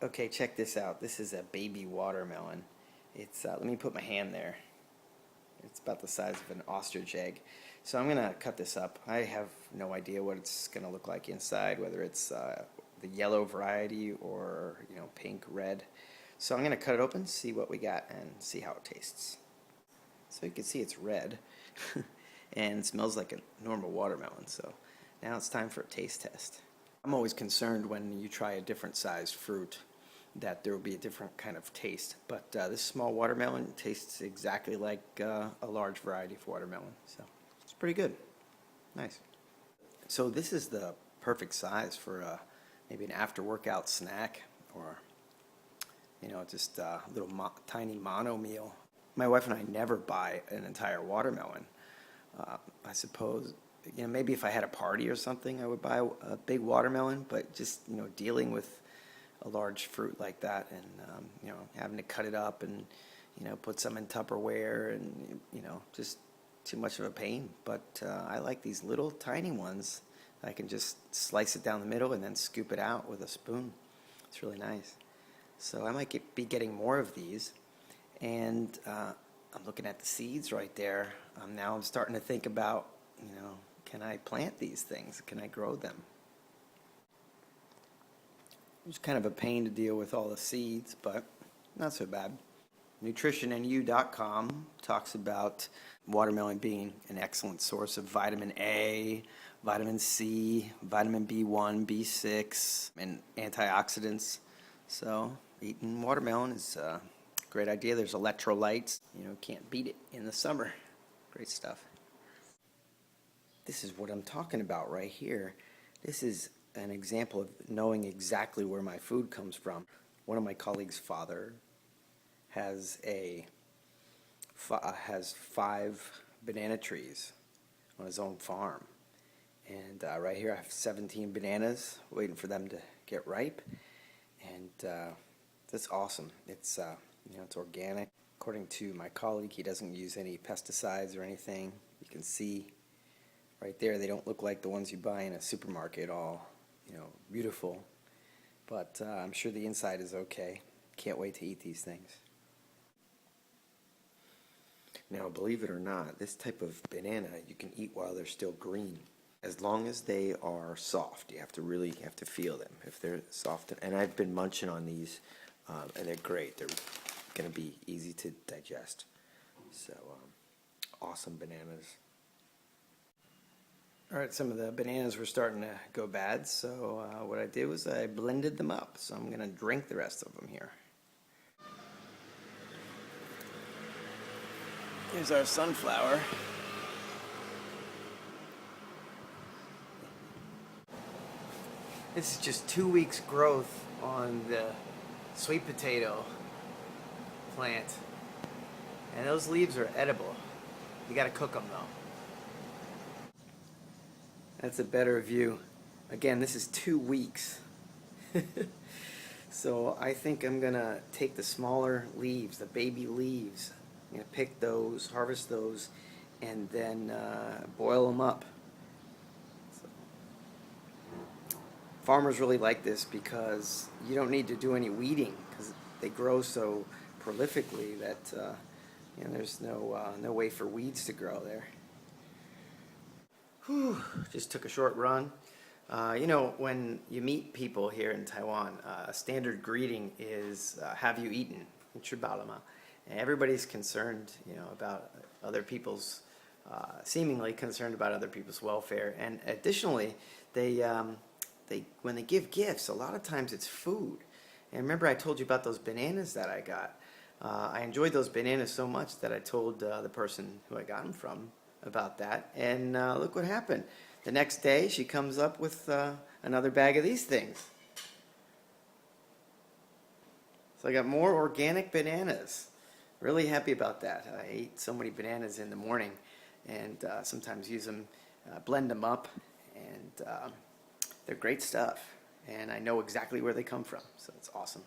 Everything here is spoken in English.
Okay, check this out. This is a baby watermelon. It's let me put my hand there. It's about the size of an ostrich egg. So I'm gonna cut this up. I have no idea what it's gonna look like inside, whether it's the yellow variety or pink, red. So I'm gonna cut it open, see what we got, and see how it tastes. So you can see it's red, and it smells like a normal watermelon. So now it's time for a taste test. I'm always concerned when you try a different sized fruit that there will be a different kind of taste. But this small watermelon tastes exactly like a large variety of watermelon. So it's pretty good. Nice. So this is the perfect size for maybe an after workout snack, or just a little tiny mono meal. My wife and I never buy an entire watermelon. I suppose maybe if I had a party or something, I would buy a big watermelon. But just dealing with a large fruit like that, and having to cut it up and put some in Tupperware, and just too much of a pain. But I like these little tiny ones. I can just slice it down the middle and then scoop it out with a spoon. It's really nice. So I might be getting more of these. And I'm looking at the seeds right there. Now I'm starting to think about, can I plant these things? Can I grow them? It's kind of a pain to deal with all the seeds, but not so bad. NutritionNU.com talks about watermelon being an excellent source of vitamin A, vitamin C, vitamin B1, B6, and antioxidants. So eating watermelon is a great idea. There's electrolytes. Can't beat it in the summer. Great stuff. This is what I'm talking about right here. This is an example of knowing exactly where my food comes from. One of my colleagues' father has has 5 banana trees on his own farm, and right here I have 17 bananas waiting for them to get ripe, and that's awesome. It's it's organic. According to my colleague, he doesn't use any pesticides or anything. You can see right there, they don't look like the ones you buy in a supermarket, all beautiful, but I'm sure the inside is okay. Can't wait to eat these things. Now, believe it or not, this type of banana you can eat while they're still green, as long as they are soft. You have to feel them if they're soft. And I've been munching on these, and they're great. They're going to be easy to digest. So, awesome bananas. All right, some of the bananas were starting to go bad, so what I did was I blended them up. So I'm going to drink the rest of them here. Here's our sunflower. This is just 2 weeks growth on the sweet potato plant. And those leaves are edible. You gotta cook them though. That's a better view. Again, this is 2 weeks. So I think I'm gonna take the smaller leaves, the baby leaves. I'm gonna pick those, harvest those, and then boil them up. So, farmers really like this because you don't need to do any weeding because they grow so prolifically that there's no way for weeds to grow there. Whew, just took a short run. When you meet people here in Taiwan, a standard greeting is "Have you eaten?" And everybody's concerned, about other people's, seemingly concerned about other people's welfare. And additionally, they when they give gifts, a lot of times it's food. And remember, I told you about those bananas that I got. I enjoyed those bananas so much that I told the person who I got them from about that. And look what happened. The next day, she comes up with another bag of these things. So I got more organic bananas. Really happy about that. I ate so many bananas in the morning, and sometimes use them, blend them up, and they're great stuff. And I know exactly where they come from, so it's awesome.